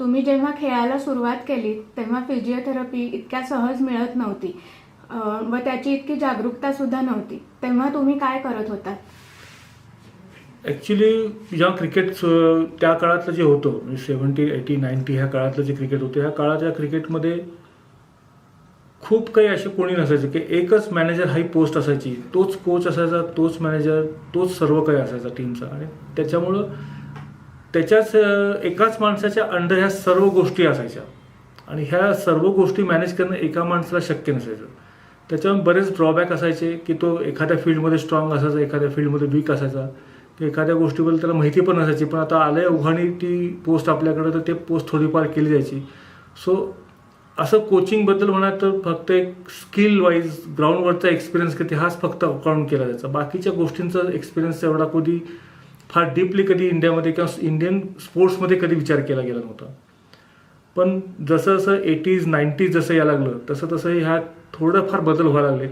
तुम्ही जेव्हा खेळायला सुरुवात केली तेव्हा फिजिओथेरपी इतक्या सहज मिळत नव्हती व त्याची इतकी जागरूकता सुद्धा नव्हती. तेव्हा तुम्ही काय करत होता? ॲक्च्युली जेव्हा क्रिकेट त्या काळातलं जे होतं म्हणजे 70, 80, 90 ह्या काळातलं जे क्रिकेट होतं, ह्या काळाच्या क्रिकेटमध्ये खूप काही असे कोणी नसायचे की एकच मॅनेजर ही पोस्ट असायची, तोच कोच असायचा, तोच मॅनेजर, तोच सर्व काही असायचा टीमचा. आणि त्याच्यामुळं त्याच्याच एकाच माणसाच्या अंडर ह्या सर्व गोष्टी असायच्या आणि ह्या सर्व गोष्टी मॅनेज करणं एका माणसाला शक्य नसायचं. त्याच्यामुळे बरेच ड्रॉबॅक असायचे की तो एखाद्या फील्डमध्ये स्ट्रॉंग असायचा, एखाद्या फील्डमध्ये वीक असायचा, की एखाद्या गोष्टीबद्दल त्याला माहिती पण नसायची, पण आता आलंय उघाणी ती पोस्ट आपल्याकडं तर ते पोस्ट थोडीफार केली जायची. सो असं कोचिंगबद्दल म्हणा तर फक्त एक स्किल वाईज ग्राउंडवरचा एक्सपिरियन्स किती हाच फक्त काउंट केला जायचा. बाकीच्या गोष्टींचा एक्सपिरियन्स एवढा कधी फार डीपली कधी इंडियामध्ये किंवा इंडियन स्पोर्ट्समध्ये कधी विचार केला गेला नव्हता. पण जसं जसं 80s 90s जसं यायला लागलं तसं तसं ह्यात थोडंफार बदल व्हायला लागले.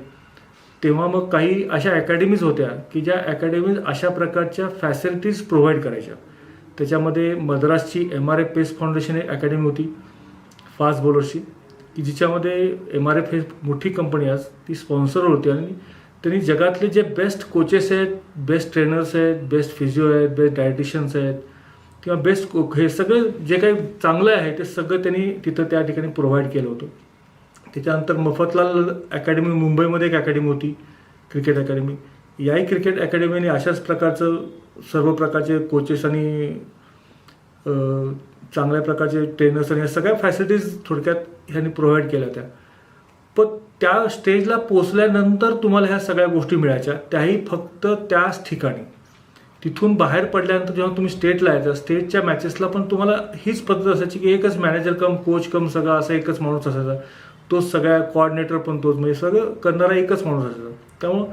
तेव्हा मग काही अशा अकॅडमीज होत्या की ज्या अकॅडमीज अशा प्रकारच्या फॅसिलिटीज प्रोव्हाइड करायच्या. त्याच्यामध्ये मद्रासची MRF पेस फाउंडेशन एक अकॅडमी होती फास्ट बॉलरची, की जिच्यामध्ये MRF हे मोठी कंपनी आज ती स्पॉन्सर होती आणि त्यांनी जगातले जे बेस्ट कोचेस आहेत, बेस्ट ट्रेनर्स आहेत, बेस्ट फिजिओ आहेत, बेस्ट डायटिशियन्स आहेत किंवा बेस्ट हे सगळं जे काही चांगलं आहे ते सगळं त्यांनी तिथं त्या ठिकाणी प्रोव्हाइड केलं होतं. त्याच्यानंतर मफतलाल अकॅडमी मुंबईमध्ये एक अकॅडमी होती, क्रिकेट अकॅडमी. याही क्रिकेट अकॅडमीने अशाच प्रकारचं सर्व प्रकारचे कोचेस आणि चांगल्या प्रकारचे ट्रेनर्स आणि या सगळ्या फॅसिलिटीज थोडक्यात ह्यांनी प्रोव्हाइड केल्या होत्या. पण त्या स्टेजला पोचल्यानंतर तुम्हाला ह्या सगळ्या गोष्टी मिळायच्या, त्याही फक्त त्याच ठिकाणी. तिथून बाहेर पडल्यानंतर जेव्हा तुम्ही स्टेटला यायचा, स्टेटच्या मॅचेसला पण तुम्हाला हीच पद्धत असायची की एकच मॅनेजर कम कोच कम सगळा असा एकच माणूस असायचा, तोच सगळ्या कोऑर्डिनेटर पण तोच, म्हणजे सगळं करणारा एकच माणूस असायचा. त्यामुळं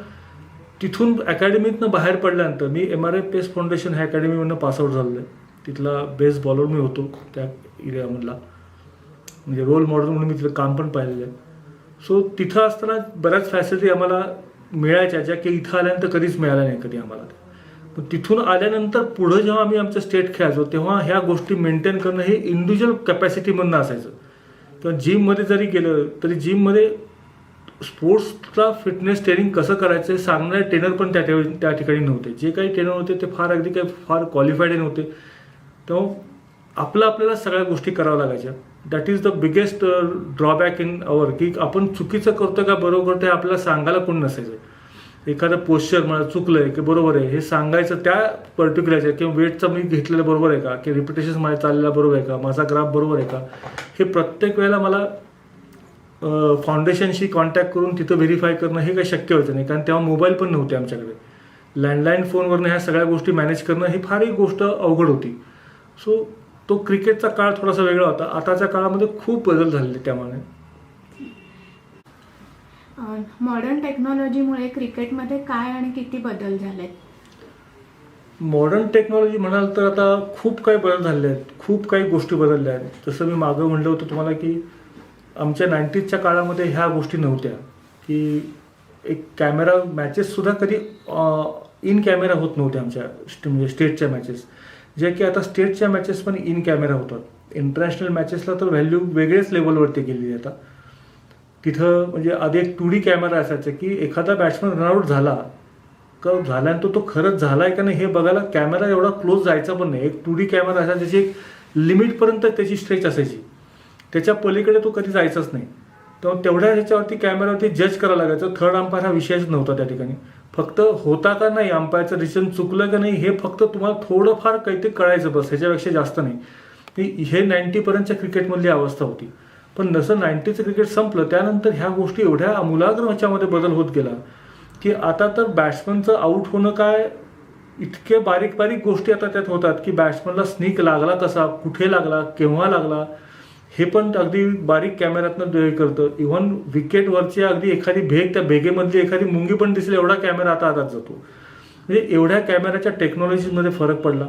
तिथून अकॅडमीतनं बाहेर पडल्यानंतर मी MRF पेस फाउंडेशन ह्या अकॅडमीमधनं पासआउट झालेलं आहे. तिथला बेस्ट बॉलर मी होतो त्या एरियामधला, म्हणजे रोल मॉडेल म्हणून मी तिथलं काम पण पाहिलेलं आहे. सो तिथं असताना बऱ्याच फॅसिलिटी आम्हाला मिळायच्या ज्या की इथं आल्यानंतर कधीच मिळाल्या नाही कधी आम्हाला. पण तिथून आल्यानंतर पुढं जेव्हा आम्ही आमचं स्टेट खेळायचो तेव्हा ह्या गोष्टी मेंटेन करणं हे इंडिव्हिज्युअल कॅपॅसिटीमधनं असायचं. किंवा जिममध्ये जरी गेलं तरी जिममध्ये स्पोर्ट्सला फिटनेस ट्रेनिंग कसं करायचं हे सांगणारे ट्रेनर पण त्या ठिकाणी नव्हते. जे काही ट्रेनर होते ते अगदी काही फार क्वालिफाईड नव्हते. तेव्हा आपल्याला सगळ्या गोष्टी कराव्या लागायच्या. That is the biggest drawback in our, की आपण चुकीचं करतो का बरोबर ते आपल्याला सांगायला कोण नसायचं. एखादं पोश्चर मला चुकलं आहे की बरोबर आहे हे सांगायचं त्या पर्टिक्युलरच्या, किंवा वेटचं मी घेतलेलं बरोबर आहे का, की रिपिटेशन माझ्या चाललेला बरोबर आहे का, माझा ग्राफ बरोबर आहे का, हे प्रत्येक वेळेला मला फाउंडेशनशी कॉन्टॅक्ट करून तिथं व्हेरीफाय करणं हे काही शक्य व्हायचं नाही. कारण तेव्हा मोबाईल पण नव्हते आमच्याकडे. लँडलाईन फोनवरनं ह्या सगळ्या गोष्टी मॅनेज करणं ही फार एक गोष्ट अवघड होती. सो तो क्रिकेटचा काळ थोडासा वेगळा होता. आताच्या काळामध्ये खूप बदल झालेले त्यामुळे. मॉडर्न टेक्नॉलॉजीमुळे क्रिकेटमध्ये काय आणि किती बदल झालेत? मॉडर्न टेक्नॉलॉजी म्हणाल तर आता खूप काही बदल झाले आहेत, खूप काही गोष्टी बदलल्या आहेत. जसं मी मागं म्हणलं होतं तुम्हाला की आमच्या 90sच्या काळामध्ये ह्या गोष्टी नव्हत्या, की एक कॅमेरा मॅचेससुद्धा कधी इन कॅमेरा होत नव्हत्या आमच्या म्हणजे स्टेटच्या मॅचेस, जे की आता स्टेटच्या मॅचेस पण इन कॅमेरा होतात. इंटरनॅशनल मॅचेसला तर व्हॅल्यू वेगळेच लेवलवरती गेलेली आता. तिथं म्हणजे आधी एक 2D कॅमेरा असायचा की एखादा बॅट्समन रनआउट झाला का झाल्यानंतर तो खरंच झाला आहे का नाही हे बघायला कॅमेरा एवढा क्लोज जायचा पण नाही. एक 2D कॅमेरा असायचा त्याची एक लिमिटपर्यंत त्याची स्ट्रेच असायची, त्याच्या पलीकडे तो कधी जायचाच नाही. तेव्हा तेवढ्या ह्याच्यावरती कॅमेरावरती जज करायला लागायचं. थर्ड अंपायर हा विषयच नव्हता त्या ठिकाणी. फक्त होता का नाही अंपायरचं डिसिजन चुकलं का नाही हे फक्त तुम्हाला थोडंफार काहीतरी कळायचं बस, ह्याच्यापेक्षा जास्त नाही. हे 90पर्यंतच्या क्रिकेटमधली अवस्था होती. पण जसं 90चं क्रिकेट संपलं त्यानंतर ह्या गोष्टी एवढ्या आमूलाग्र ह्याच्यामध्ये बदल होत गेला की आता तर बॅट्समनचं आऊट होणं काय इतके बारीक बारीक गोष्टी आता त्यात होतात की बॅट्समनला स्निक लागला कसा, कुठे लागला, केव्हा लागला हे पण अगदी बारीक कॅमेऱ्यातनं हे करतं. इव्हन विकेटवरची अगदी एखादी भेग, त्या भेगेमधली एखादी मुंगी पण दिसेल एवढा कॅमेरा आता हातात जातो. म्हणजे एवढ्या कॅमेऱ्याच्या टेक्नॉलॉजीमध्ये फरक पडला.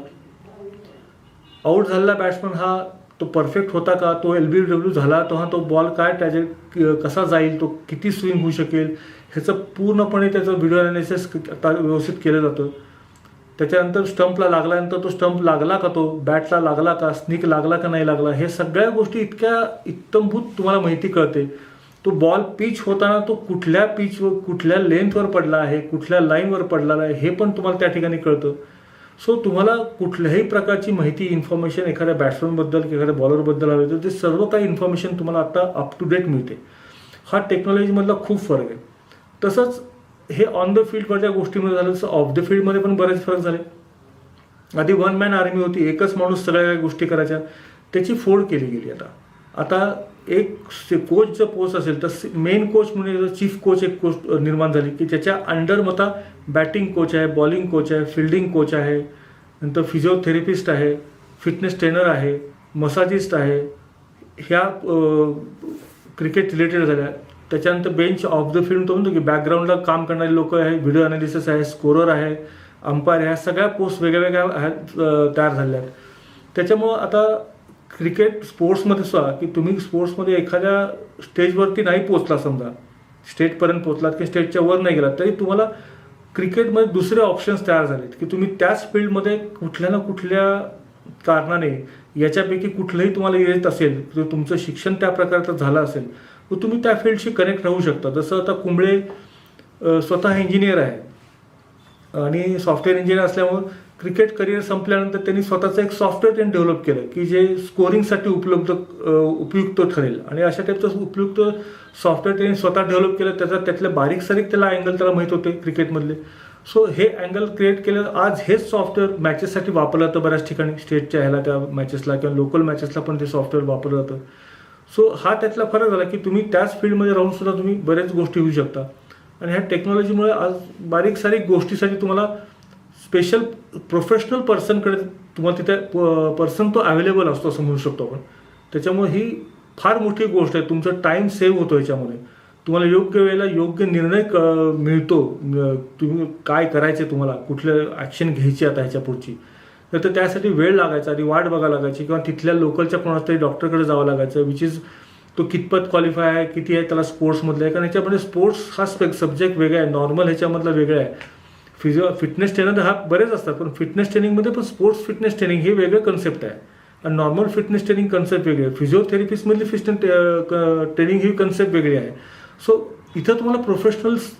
आऊट झालेला बॅट्समन हा तो परफेक्ट होता का, तो LBW झाला तेव्हा तो बॉल काय त्याचे कसा जाईल, तो किती स्विंग होऊ शकेल ह्याचं पूर्णपणे त्याचं व्हिडिओ ॲनालिसिस आता व्यवस्थित केलं जातं. त्याच्यानंतर स्टंपला लागल्यानंतर तो स्टंप लागला का, तो बॅटला लागला का, स्निक लागला का नाही लागला, हे सगळ्या गोष्टी इतक्या इत्तमभूत तुम्हाला माहिती कळते. तो बॉल पिच होताना तो कुठल्या पिचवर, कुठल्या लेंथवर पडला आहे, कुठल्या लाईनवर पडलेला आहे, हे पण तुम्हाला त्या ठिकाणी कळतं. सो तुम्हाला कुठल्याही प्रकारची माहिती, इन्फॉर्मेशन एखाद्या बॅट्समनबद्दल किंवा एखाद्या बॉलरबद्दल हवी तर ते सर्व काही इन्फॉर्मेशन तुम्हाला आता अप टू डेट मिळते. हा टेक्नॉलॉजीमधला खूप फरक आहे. तसंच हे ऑन द फील्डवरच्या गोष्टीमध्ये झालं, तसं ऑफ द फील्डमध्ये पण बरेच फरक झाले. आधी वन मॅन आर्मी होती, एकच माणूस सगळ्या काही गोष्टी करायच्या, त्याची फोड केली गेली. आता एक कोच जर पोस्ट असेल तर मेन कोच म्हणजे चीफ कोच एक कोच निर्माण झाली की त्याच्या अंडर मता बॅटिंग कोच आहे, बॉलिंग कोच आहे, फिल्डिंग कोच आहे, नंतर फिजिओथेरपिस्ट आहे, फिटनेस ट्रेनर आहे, मसाजिस्ट आहे, ह्या क्रिकेट रिलेटेड झाल्या. त्याच्यानंतर बेंच ऑफ द फील्ड तो म्हणतो की बॅकग्राऊंडला काम करणारे लोक आहे, व्हिडिओ अनालिसिस आहे, स्कोरर आहे, अंपायर, ह्या सगळ्या पोस्ट वेगळ्या तयार झाल्या आहेत. त्याच्यामुळं आता क्रिकेट स्पोर्ट्समध्ये सुद्धा की तुम्ही स्पोर्ट्समध्ये एखाद्या स्टेजवरती नाही पोचला, समजा स्टेटपर्यंत पोचलात की स्टेजच्या वर नाही गेलात, तरी तुम्हाला क्रिकेटमध्ये दुसरे ऑप्शन्स तयार झालेत की तुम्ही त्याच फील्डमध्ये कुठल्या ना कुठल्या कारणाने याच्यापैकी कुठलंही तुम्हाला येत असेल, जर तुमचं शिक्षण त्या प्रकारचं झालं असेल तर तुम्ही त्या फील्डशी कनेक्ट राहू शकता. जसं आता कुंबळे स्वतः इंजिनियर आहे आणि सॉफ्टवेअर इंजिनियर असल्यामुळं क्रिकेट करिअर संपल्यानंतर त्यांनी स्वतःचं एक सॉफ्टवेअर त्यांनी डेव्हलप केलं की जे स्कोरिंगसाठी उपयुक्त ठरेल, आणि अशा टाईपचं उपयुक्त सॉफ्टवेअर त्यांनी स्वतः डेव्हलप केलं. त्यातले बारीक सारीक त्याला अँगल त्याला माहीत होते क्रिकेटमधले. सो हे अँगल क्रिएट केलं. आज हेच सॉफ्टवेअर मॅचेससाठी वापरलं जातं बऱ्याच ठिकाणी, स्टेटच्या ह्याला त्या मॅचेसला किंवा लोकल मॅचेसला पण ते सॉफ्टवेअर वापरलं जातं. सो हा त्यातला फरक झाला की तुम्ही त्याच फील्डमध्ये राहून सुद्धा तुम्ही बऱ्याच गोष्टी होऊ शकता. आणि ह्या टेक्नॉलॉजीमुळे आज बारीक सारीक गोष्टीसाठी तुम्हाला स्पेशल प्रोफेशनल पर्सनकडे तुम्हाला तिथे पर्सन तो अवेलेबल असतो असं म्हणू शकतो आपण. त्याच्यामुळे ही फार मोठी गोष्ट आहे. तुमचा टाईम सेव्ह होतो याच्यामुळे. तुम्हाला योग्य वेळेला योग्य निर्णय मिळतो. तुम्ही काय करायचे, तुम्हाला कुठलं ॲक्शन घ्यायची आता ह्याच्या पुढची. तर त्यासाठी वेळ लागायचा, आधी वाट बघायला लागायची किंवा तिथल्या लोकलच्या कोणाच्या तरी डॉक्टरकडे जावं लागायचं, विच इज तो कितपत क्वालिफाय आहे, किती आहे त्याला स्पोर्ट्समधलं आहे. कारण ह्याच्यामध्ये स्पोर्ट्स हा सब्जेक्ट वेगळा आहे, नॉर्मल ह्याच्यामधला वेगळा आहे. फिटनेस ट्रेनर हा बरेच असतात, पण फिटनेस ट्रेनिंगमध्ये पण स्पोर्ट्स फिटनेस ट्रेनिंग हे वेगळं कन्सेप्ट आहे आणि नॉर्मल फिटनेस ट्रेनिंग कन्सेप्ट वेगळी आहे. फिजिओथेरपिस्टमधली फिटनेस ट्रेनिंग ही कन्सेप्ट वेगळी आहे. सो इथं तुम्हाला प्रोफेशनल्स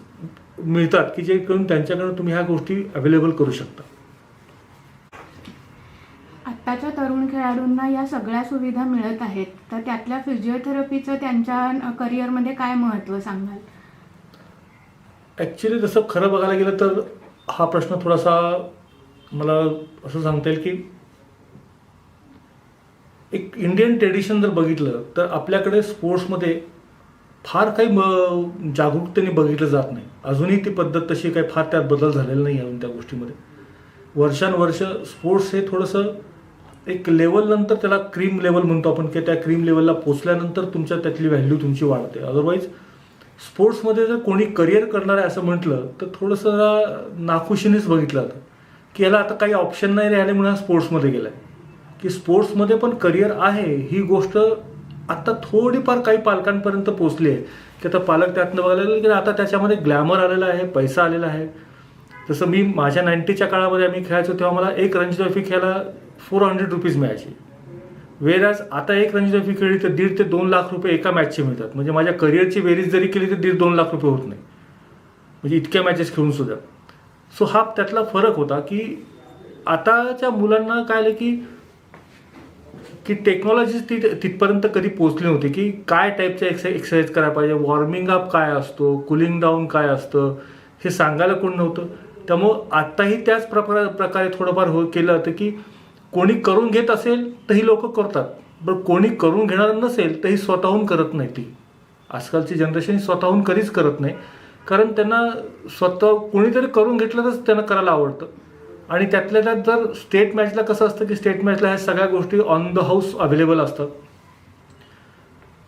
मिळतात की जे करून त्यांच्याकडून तुम्ही ह्या गोष्टी अवेलेबल करू शकता. आत्ताच्या तरुण खेळाडूंना या सगळ्या सुविधा मिळत आहेत, तर त्यातल्या फिजिओथेरपीचं त्यांच्या करिअरमध्ये काय महत्त्व सांगाल? ॲक्च्युली तसं खरं बघायला गेलं तर हा प्रश्न थोडासा मला असं सांगता येईल की एक इंडियन ट्रेडिशन जर बघितलं तर आपल्याकडे स्पोर्ट्समध्ये फार काही जागरूकतेने बघितलं जात नाही. अजूनही ती पद्धत तशी काही फार त्यात बदल झालेला नाही अजून त्या गोष्टीमध्ये. वर्षानुवर्ष स्पोर्ट्स हे थोडंसं एक लेवलनंतर त्याला क्रीम लेवल म्हणतो आपण की त्या क्रीम लेवलला पोचल्यानंतर तुमच्या त्यातली व्हॅल्यू तुमची वाढते. अदरवाईज स्पोर्ट्समध्ये जर कोणी करिअर करणार आहे असं म्हटलं तर थोडंसं नाखुशीनेच बघितलं जातं की याला आता काही ऑप्शन नाही राहिले म्हणून हा स्पोर्ट्समध्ये गेला आहे. की स्पोर्ट्समध्ये पण करिअर आहे ही गोष्ट आता थोडीफार काही पालकांपर्यंत पोचली आहे की आता पालक त्यातनं बघायला लागले की आता त्याच्यामध्ये ग्लॅमर आलेला आहे, पैसा आलेला आहे. जसं मी माझ्या 90च्या काळामध्ये आम्ही खेळायचो तेव्हा मला एक रणजी ट्रॉफी खेळायला 400 रुपीज मिळायची. वेराज आता एक रणजी ट्रॉफी खेळली तर 1.5 ते 2 लाख रुपये एका मॅचचे मिळतात. म्हणजे माझ्या करिअरची बेरीज जरी केली तर 1.5-2 लाख रुपये होत नाही, म्हणजे इतक्या मॅचेस खेळून सुद्धा. सो हा त्यातला फरक होता की आताच्या मुलांना काय आलं की टेक्नॉलॉजी तिथपर्यंत कधी पोचली नव्हती की काय टाईपच्या एक्सरसाइज करायला पाहिजे, वॉर्मिंग अप काय असतो, कुलिंग डाऊन काय असतं हे सांगायला कोण नव्हतं. त्यामुळं आत्ताही त्याच प्रकारे थोडंफार केलं होतं की कोणी करून घेत असेल तर ही लोक करतात, बरं कोणी करून घेणार नसेल तर ही स्वतःहून करत नाही. ती आजकालची जनरेशन स्वतःहून कधीच करत नाही, कारण त्यांना स्वतः कोणीतरी करून घेतलं तरच त्यांना करायला आवडतं. आणि त्यातल्या त्यात जर स्टेट मॅचला कसं असतं की स्टेट मॅचला ह्या सगळ्या गोष्टी ऑन द हाऊस अवेलेबल असतात,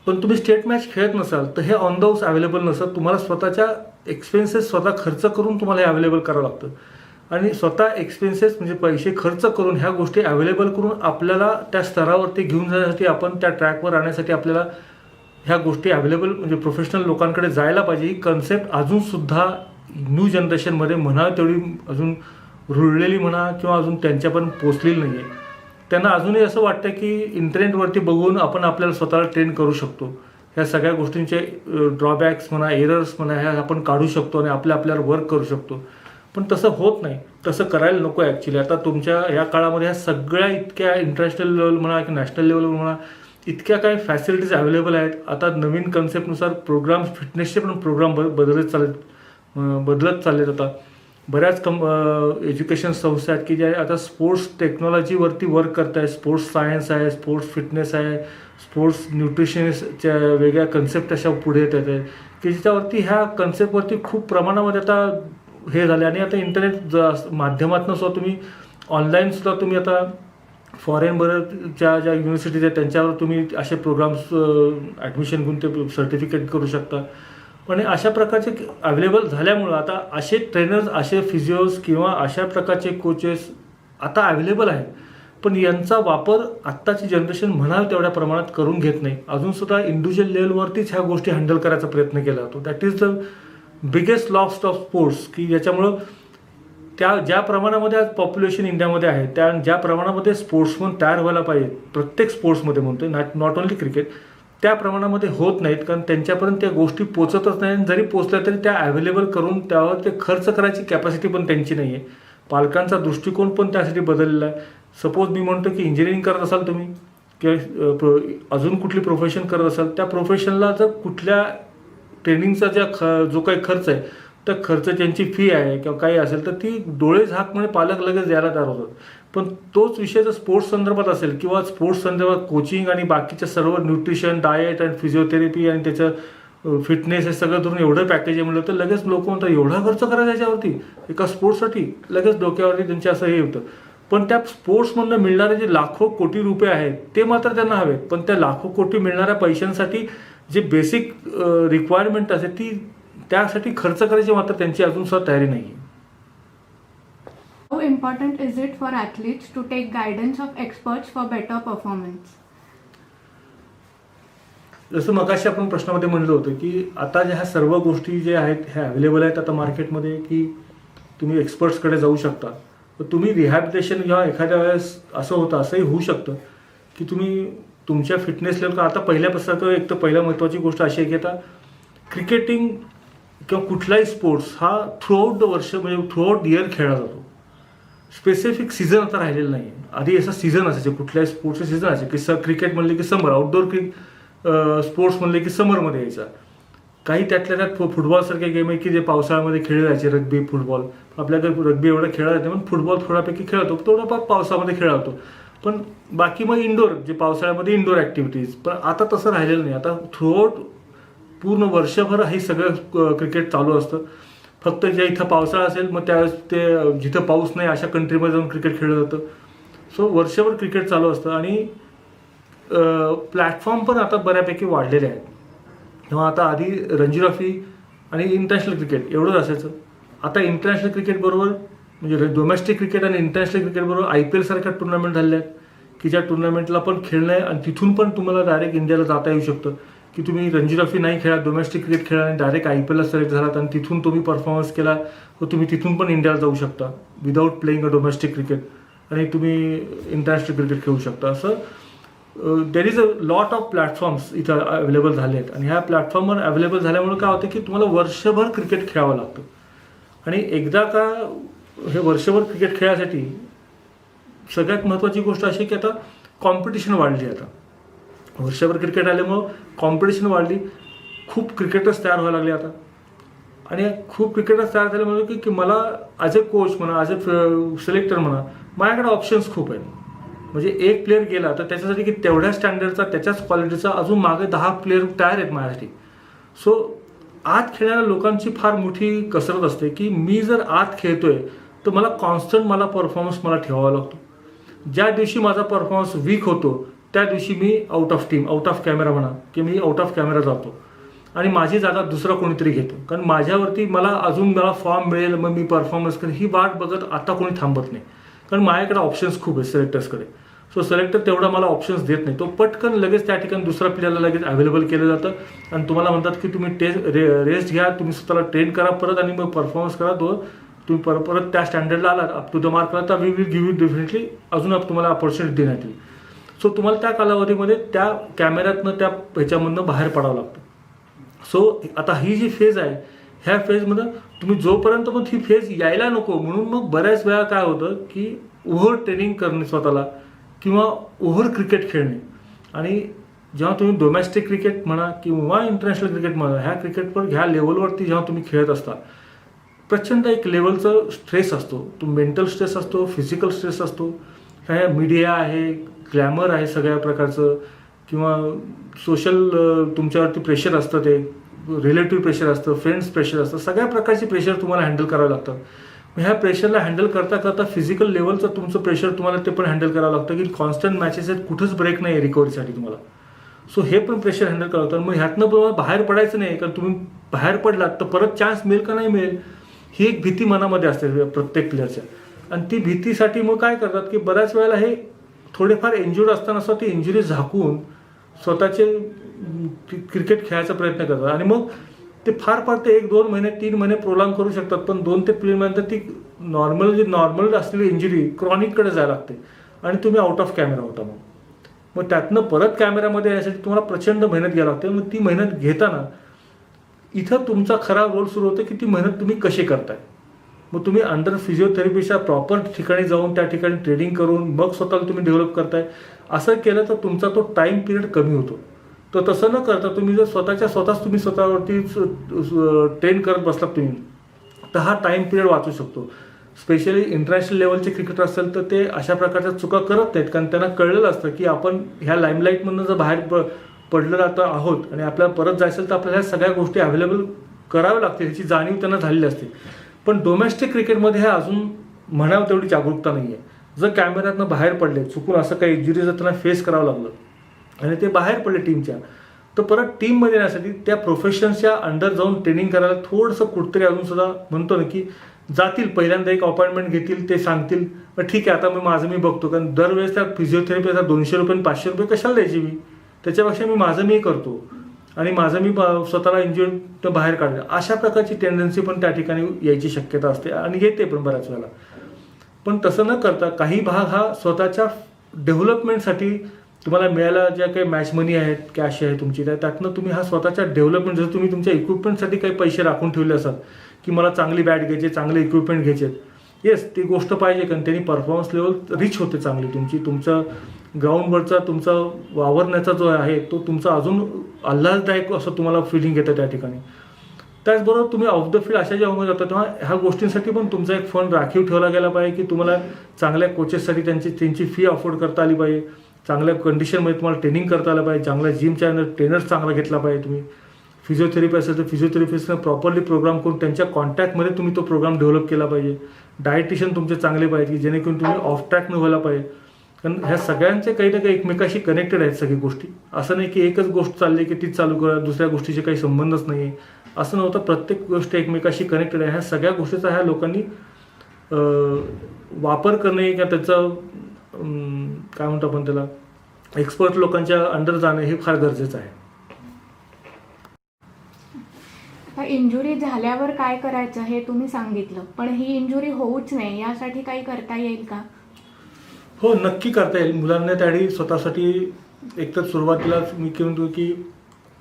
पण तुम्ही स्टेट मॅच खेळत नसाल तर हे ऑन द हाऊस अवेलेबल नसतं. तुम्हाला स्वतःच्या एक्सपेन्सेस स्वतः खर्च करून तुम्हाला हे अवेलेबल करावं लागतं. आणि स्वतः एक्सपेन्सेस म्हणजे पैसे खर्च करून ह्या गोष्टी अवेलेबल करून आपल्याला त्या स्तरावरती घेऊन जाण्यासाठी, आपण त्या ट्रॅकवर आणण्यासाठी आपल्याला ह्या गोष्टी अवेलेबल म्हणजे प्रोफेशनल लोकांकडे जायला पाहिजे. ही कन्सेप्ट अजूनसुद्धा न्यू जनरेशनमध्ये म्हणा तेवढी अजून रुळलेली म्हणा किंवा अजून त्यांच्यापर्यंत पोचलेली नाही आहे. त्यांना अजूनही असं वाटतं की इंटरनेटवरती बघून आपण आपल्याला स्वतःला ट्रेन करू शकतो. ह्या सगळ्या गोष्टींचे ड्रॉबॅक्स म्हणा, एरर्स म्हणा, ह्या आपण काढू शकतो आणि आपल्यावर वर्क करू शकतो. पण तसं होत नाही. तसं करायला नको ॲक्च्युली. आता तुमच्या या काळामध्ये ह्या सगळ्या इतक्या इंटरनॅशनल लेवल म्हणा की नॅशनल लेवलवर म्हणा इतक्या काही फॅसिलिटीज अवेलेबल आहेत. आता नवीन कन्सेप्टनुसार प्रोग्राम्स, फिटनेसचे पण प्रोग्राम बदलत चाललेत. आता बऱ्याच एज्युकेशन संस्था आहेत की ज्या आता स्पोर्ट्स टेक्नॉलॉजीवरती वर्क करत आहेत. स्पोर्ट्स सायन्स आहे, स्पोर्ट्स फिटनेस आहे, स्पोर्ट्स न्यूट्रिशनिस्टच्या वेगळ्या कन्सेप्ट अशा पुढे येत आहेत की ज्याच्यावरती ह्या कन्सेप्टवरती खूप प्रमाणामध्ये आता हे झाले. आणि आता इंटरनेट माध्यमातून सुद्धा तुम्ही ऑनलाईन सुद्धा तुम्ही आता फॉरेन बऱ्याचच्या ज्या युनिव्हर्सिटीज आहेत त्यांच्यावर तुम्ही असे प्रोग्राम्स ॲडमिशन घेऊन ते सर्टिफिकेट करू शकता. पण अशा प्रकारचे अवेलेबल झाल्यामुळं आता असे ट्रेनर्स, असे फिजिओज किंवा अशा प्रकारचे कोचेस आता अवेलेबल आहेत. पण यांचा वापर आत्ताची जनरेशन म्हणाल तेवढ्या प्रमाणात करून घेत नाही. अजूनसुद्धा इंडिव्हिज्युअल लेवलवरतीच ह्या गोष्टी हँडल करायचा प्रयत्न केला जातो. That is the biggest loss of sports की ज्याच्यामुळं ज्या प्रमाणामध्ये आज पॉप्युलेशन इंडियामध्ये आहे त्या ज्या प्रमाणामध्ये स्पोर्ट्समन तयार व्हायला पाहिजे प्रत्येक स्पोर्ट्समध्ये म्हणतोय, नॉट ओन्ली क्रिकेट, त्या प्रमाणामध्ये होत नाहीत. कारण त्यांच्यापर्यंत त्या गोष्टी पोचतच नाही. जरी पोचल्या तरी त्या अवेलेबल करून त्यावर ते खर्च करायची कॅपॅसिटी पण त्यांची नाही आहे. पालकांचा दृष्टिकोन पण त्यासाठी बदललेला आहे. सपोज मी म्हणतो की इंजिनिअरिंग करत असाल तुम्ही किंवा अजून कुठली प्रोफेशन करत असाल, त्या प्रोफेशनला जर कुठल्या ट्रेनिंगचा जो काही खर्च आहे तर खर्च ज्यांची फी आहे किंवा काही असेल तर ती डोळे झाक म्हणजे पालक लगेच द्यायला तयार होतात. पण तोच विषय जर स्पोर्ट्स संदर्भात असेल किंवा स्पोर्ट्स संदर्भात कोचिंग आणि बाकीच्या सर्व न्यूट्रिशन, डाएट आणि फिजिओथेरपी आणि त्याचं फिटनेस हे सगळं धरून एवढं पॅकेज आहे म्हणलं तर लगेच लोक म्हणतात एवढा खर्च करायचा याच्यावरती एका स्पोर्ट्ससाठी, लगेच डोक्यावरती त्यांचे असं हे होतं. पण त्या स्पोर्ट्समधनं मिळणारे जे लाखो कोटी रुपये आहेत ते मात्र त्यांना हवेत. पण त्या लाखो कोटी मिळणाऱ्या पैशांसाठी जे बेसिक रिक्वायरमेंट असते ती त्यासाठी खर्च करायची मात्र त्यांची अजून सुद्धा तयारी नाही आहे. How important is it for athletes to take guidance of experts for better performance? जसं मगाशी आपण प्रश्नामध्ये म्हणलं होतं की आता ह्या सर्व गोष्टी ज्या आहेत ह्या अवेलेबल आहेत आता मार्केटमध्ये की तुम्ही एक्सपर्ट्सकडे जाऊ शकता. तर तुम्ही रिहॅबिलिटेशन किंवा एखाद्या वेळेस असं होतं, असंही होऊ शकतं की तुम्ही तुमच्या फिटनेस लेवल आता पहिल्यापासून एक तर पहिल्या महत्त्वाची गोष्ट अशी आहे की आता क्रिकेटिंग किंवा कुठलाही स्पोर्ट्स हा थ्रूआउट द वर्ष म्हणजे थ्रूआउट इयर खेळला जातो. स्पेसिफिक सीझन आता राहिलेलं नाही आहे. आधी असं सीझन असायचे कुठल्याही स्पोर्ट्सचे सीझन असायचे की क्रिकेट म्हणले की समर, आउटडोर स्पोर्ट्स म्हणले की समरमध्ये यायचा. काही त्यातल्या त्यात फुटबॉलसारखे गेम आहे की जे पावसाळ्यामध्ये खेळले जायचे, रग्बी, फुटबॉल. आपल्याकडे रग्बी एवढं खेळला जाते पण फुटबॉल थोड्यापैकी खेळतो, थोडाफार पावसामध्ये खेळला होतो. पण बाकी मग इंडोर जे पावसाळ्यामध्ये इंडोर ॲक्टिव्हिटीज. पण आता तसं राहिलेलं नाही. आता थ्रूआउट पूर्ण वर्षभर हे सगळं क्रिकेट चालू असतं. फक्त ज्या इथं पावसाळा असेल मग त्यावेळेस ते जिथं पाऊस नाही अशा कंट्रीमध्ये जाऊन क्रिकेट खेळलं जातं. सो वर्षभर क्रिकेट चालू असतं आणि प्लॅटफॉर्म पण आता बऱ्यापैकी वाढलेले आहेत. तेव्हा आता आधी रणजी ट्रॉफी आणि इंटरनॅशनल क्रिकेट एवढंच असायचं. आता इंटरनॅशनल क्रिकेटबरोबर म्हणजे डोमेस्टिक क्रिकेट आणि इंटरनॅशनल क्रिकेटबरोबर IPL सारख्या टुर्नामेंट झालेल्या आहेत की ज्या टुर्नामेंटला पण खेळणं आहे आणि तिथून पण तुम्हाला डायरेक्ट इंडियाला जाता येऊ शकतं की तुम्ही रणजी ट्रॉफी नाही खेळा, डोमेस्टिक क्रिकेट खेळा आणि डायरेक्ट IPLला सिलेक्ट झालात आणि तिथून तुम्ही परफॉर्मन्स केला तर तुम्ही तिथून पण इंडियाला जाऊ शकता without playing a domestic cricket आणि तुम्ही इंटरनॅशनल क्रिकेट खेळू शकता. असं there is a lot of platforms इथं अवेलेबल झाले आहेत आणि ह्या प्लॅटफॉर्मवर अवेलेबल झाल्यामुळे काय होतं की तुम्हाला वर्षभर क्रिकेट खेळावं लागतं. आणि एकदा का हे वर्षभर क्रिकेट खेळायसाठी सगळ्यात महत्त्वाची गोष्ट अशी की आता कॉम्पिटिशन वाढली. आता वर्षभर क्रिकेट आल्यामुळं कॉम्पिटिशन वाढली, खूप क्रिकेटर्स तयार व्हायला लागले आता. आणि खूप क्रिकेटर्स तयार झाल्यामुळे की मला ॲज अ कोच म्हणा, ॲज अ सिलेक्टर म्हणा, माझ्याकडे ऑप्शन्स खूप आहेत. म्हणजे एक प्लेअर गेला तर त्याच्यासाठी की तेवढ्या स्टँडर्डचा त्याच्याच क्वालिटीचा अजून मागे 10 प्लेअर तयार आहेत माझ्यासाठी. सो आत खेळणाऱ्या लोकांची फार मोठी कसरत असते की मी जर आत खेळतोय तर मला कॉन्स्टंट परफॉर्मन्स ठेवावा लागतो. ज्या दिवशी माझा परफॉर्मन्स वीक होतो त्या दिवशी me out of team, out off camera म्हणा की मी आउट ऑफ कॅमेरा जातो आणि माझी जागा दुसरा कोणीतरी घेतो. कारण माझ्यावरती मला फॉर्म मिळेल मग मी परफॉर्मन्स करेन ही वाट बघत आता कोणी थांबत नाही. कारण माझ्याकडे ऑप्शन्स खूप आहेत सिलेक्टर्सकडे. सो सिलेक्टर तेवढा मला ऑप्शन्स देत नाही. तो पटकन लगेच त्या ठिकाणी दुसऱ्या प्लेअरला लगेच अवेलेबल केलं जातं आणि तुम्हाला म्हणतात की तुम्ही रेस्ट घ्या, तुम्ही स्वतःला ट्रेन करा परत आणि मग परफॉर्मन्स करा, तो तुम्ही परत त्या स्टँडर्डला आलात, अप टू द मार्क आला, तर we will give you definitely अजून तुम्हाला अपॉर्च्युनिटी देण्यात येईल. सो तुम्हाला त्या कालावधीमध्ये त्या कॅमेऱ्यातनं त्या ह्याच्यामधनं बाहेर पडावं लागतं. सो आता ही जी फेज आहे, ह्या फेजमध्ये तुम्ही जोपर्यंत मग ही फेज यायला नको, म्हणून मग बऱ्याच वेळा काय होतं की ओव्हर ट्रेनिंग करणे स्वतःला किंवा ओव्हर क्रिकेट खेळणे. आणि जेव्हा तुम्ही डोमेस्टिक क्रिकेट म्हणा किंवा इंटरनॅशनल क्रिकेट म्हणा, ह्या क्रिकेटवर ह्या लेवलवरती जेव्हा तुम्ही खेळत असता, प्रचंड एक लेवलचं स्ट्रेस असतो. तो मेंटल स्ट्रेस असतो, फिजिकल स्ट्रेस असतो. ह्या मीडिया आहे, ग्लॅमर आहे सगळ्या प्रकारचं, किंवा सोशल तुमच्यावरती प्रेशर असतं, ते रिलेटिव्ह प्रेशर असतं, फ्रेंड्स प्रेशर असतं, सगळ्या प्रकारची प्रेशर तुम्हाला हँडल करावं लागतं. ह्या प्रेशरला हँडल करता करता फिजिकल लेवलचं तुमचं प्रेशर तुम्हाला ते पण हँडल करावं लागतं, की कॉन्स्टंट मॅचेस आहेत, कुठंच ब्रेक नाही आहे रिकव्हरीसाठी तुम्हाला. सो हे पण प्रेशर हँडल करावं लागतं. मग ह्यातनं तुम्हाला बाहेर पडायचं नाही, कारण तुम्ही बाहेर पडलात तर परत चान्स मिळेल का नाही मिळेल, ही एक भीती मनामध्ये असते प्रत्येक प्लेअरच्या. आणि ती भीतीसाठी मग काय करतात की बऱ्याच वेळेला हे थोडेफार इंजुर्ड असताना सुद्धा ती इंजुरी झाकून स्वतःचे क्रिकेट खेळायचा प्रयत्न करतात. आणि मग ते फार ते 1-2 महिने 3 महिने प्रोलॉंग करू शकतात, पण 2 ते 3 महिन्यानंतर ती नॉर्मल असलेली इंजुरी क्रॉनिककडे जायला लागते आणि तुम्ही आउट ऑफ कॅमेरा होता. मग त्यातनं परत कॅमेऱ्यामध्ये येण्यासाठी तुम्हाला प्रचंड मेहनत घ्यावी लागते. मग ती मेहनत घेताना इथं तुमचा खरा रोल सुरू होतो की ती मेहनत तुम्ही कशी करताय. मग तुम्ही अंडर फिजिओथेरपीच्या प्रॉपर ठिकाणी जाऊन त्या ठिकाणी ट्रेनिंग करून मग स्वतःला तुम्ही डेव्हलप करताय. असं केलं तर तुमचा तो टाईम पिरियड कमी होतो. तर तसं न करता तुम्ही जर स्वतःच तुम्ही स्वतःवरती ट्रेन करत बसलात तुम्ही, तर हा टाईम पिरियड वाचू शकतो. स्पेशली इंटरनॅशनल लेवलचे क्रिकेटर असेल तर ते अशा प्रकारच्या चुका करत नाहीत, कारण त्यांना कळलेलं असतं की आपण ह्या लाईमलाईटमधनं जर बाहेर पडलेलं आता आहोत आणि आपल्याला परत जायचं तर आपल्याला ह्या सगळ्या गोष्टी अवेलेबल कराव्या लागतील, ह्याची जाणीव त्यांना झालेली असते. पण डोमेस्टिक क्रिकेटमध्ये हे अजून म्हणावं तेवढी जागरूकता नाही आहे. जर कॅमेऱ्यातनं बाहेर पडले, चुकून असं काही इंजुरी जर त्यांना फेस करावं लागलं आणि ते बाहेर पडले टीमच्या, तर परत टीममध्ये येण्यासाठी त्या प्रोफेशन्सच्या अंडर जाऊन ट्रेनिंग करायला थोडंसं कुठतरी अजून सुद्धा म्हणतो ना की जातील, पहिल्यांदा एक अपॉइंटमेंट घेतील, ते सांगतील मग ठीक आहे आता मी बघतो, कारण दरवेळेस त्या फिजिओथेरपीचा 200 रुपये 500 रुपये कशाला द्यायची मी, त्याच्यापेक्षा मी करतो आणि मी स्वतःला इंजुरी बाहेर काढलं. अशा प्रकारची टेंडन्सी पण त्या ठिकाणी यायची शक्यता असते आणि येते पण बऱ्याच वेळेला. पण तसं न करता काही भाग हा स्वतःच्या डेव्हलपमेंटसाठी तुम्हाला मिळायला ज्या काही मॅच मनी आहेत, कॅश आहे तुमची, त्यातनं तुम्ही हा स्वतःच्या डेव्हलपमेंट, जर तुम्ही तुमच्या इक्विपमेंटसाठी काही पैसे राखून ठेवले असतात की मला चांगली बॅट घ्यायची, चांगले इक्विपमेंट घ्यायचे, येस ती गोष्ट पाहिजे, कारण त्यांनी परफॉर्मन्स लेवल रिच होते चांगली तुमची. तुमचा ग्राउंडवरचा तुमचा वावरण्याचा जो आहे तो तुमचा अजून आल्हाददायक असं तुम्हाला फिलिंग येतं त्या ठिकाणी. त्याचबरोबर तुम्ही ऑफ द फील्ड अशा जेव्हा जाता तेव्हा ह्या गोष्टींसाठी पण तुमचा एक फंड राखीव ठेवला गेला पाहिजे की तुम्हाला चांगल्या कोचेससाठी त्यांची फी अफोर्ड करता आली पाहिजे, चांगल्या कंडिशनमध्ये तुम्हाला ट्रेनिंग करता आलं पाहिजे, चांगल्या जिमच्या ट्रेनर्स चांगला घेतला पाहिजे तुम्ही. फिजिओथेरपी असेल तर फिजिओथेरपिस्टनं प्रॉपरली प्रोग्राम करून त्यांच्या कॉन्टॅक्टमध्ये तुम्ही तो प्रोग्राम डेव्हलप केला पाहिजे. डायटिशियन तुमचे चांगले पाहिजे की जेणेकरून तुम्ही ऑफ ट्रॅक न व्हायला पाहिजे, कारण ह्या सगळ्यांचे काही ना काही एकमेकाशी कनेक्टेड आहेत सगळी गोष्टी. असं नाही की एकच गोष्ट चालली की तीच चालू करा, दुसऱ्या गोष्टीचे काही संबंधच नाही आहे, असं नव्हतं. प्रत्येक गोष्ट एकमेकाशी कनेक्टेड आहे. ह्या सगळ्या गोष्टीचा ह्या लोकांनी वापर करणे किंवा त्याचं काय म्हणतो आपण त्याला, एक्सपर्ट लोकांच्या अंडर जाणं हे फार गरजेचं आहे. इंजुरी झाल्यावर काय करायचं हे तुम्ही सांगितलं, पण ही इंजुरी होऊच नाही यासाठी काही करता येईल का? हो, नक्की करता येईल. मुलांना त्यावेळी स्वतःसाठी एकतर सुरुवातीला मी म्हणतो की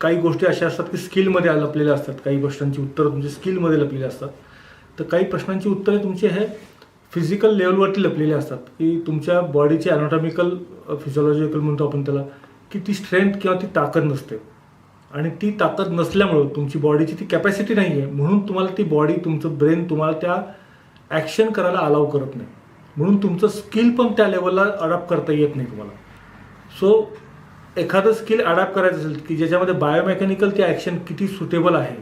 काही गोष्टी अशा असतात की स्किलमध्ये लपलेल्या असतात, काही गोष्टींची उत्तरं तुमची स्किलमध्ये लपलेली असतात, तर काही प्रश्नांची उत्तरे तुमची हे फिजिकल लेवलवरती लपलेली असतात की तुमच्या बॉडीची ॲनाटॉमिकल फिजिओलॉजिकल म्हणतो आपण त्याला, की ती स्ट्रेंथ किंवा ती ताकद नसते. आणि ती ताकद नसल्यामुळं तुमची बॉडीची ती कॅपॅसिटी नाही आहे, म्हणून तुम्हाला ती बॉडी, तुमचं ब्रेन तुम्हाला त्या ॲक्शन करायला अलाव करत नाही, म्हणून तुमचं स्किल पण त्या लेवलला अडॅप्ट करता येत नाही तुम्हाला. सो एखादं स्किल अडॅप्ट करायचं असेल की ज्याच्यामध्ये बायोमेकॅनिकल ती ॲक्शन किती सुटेबल आहे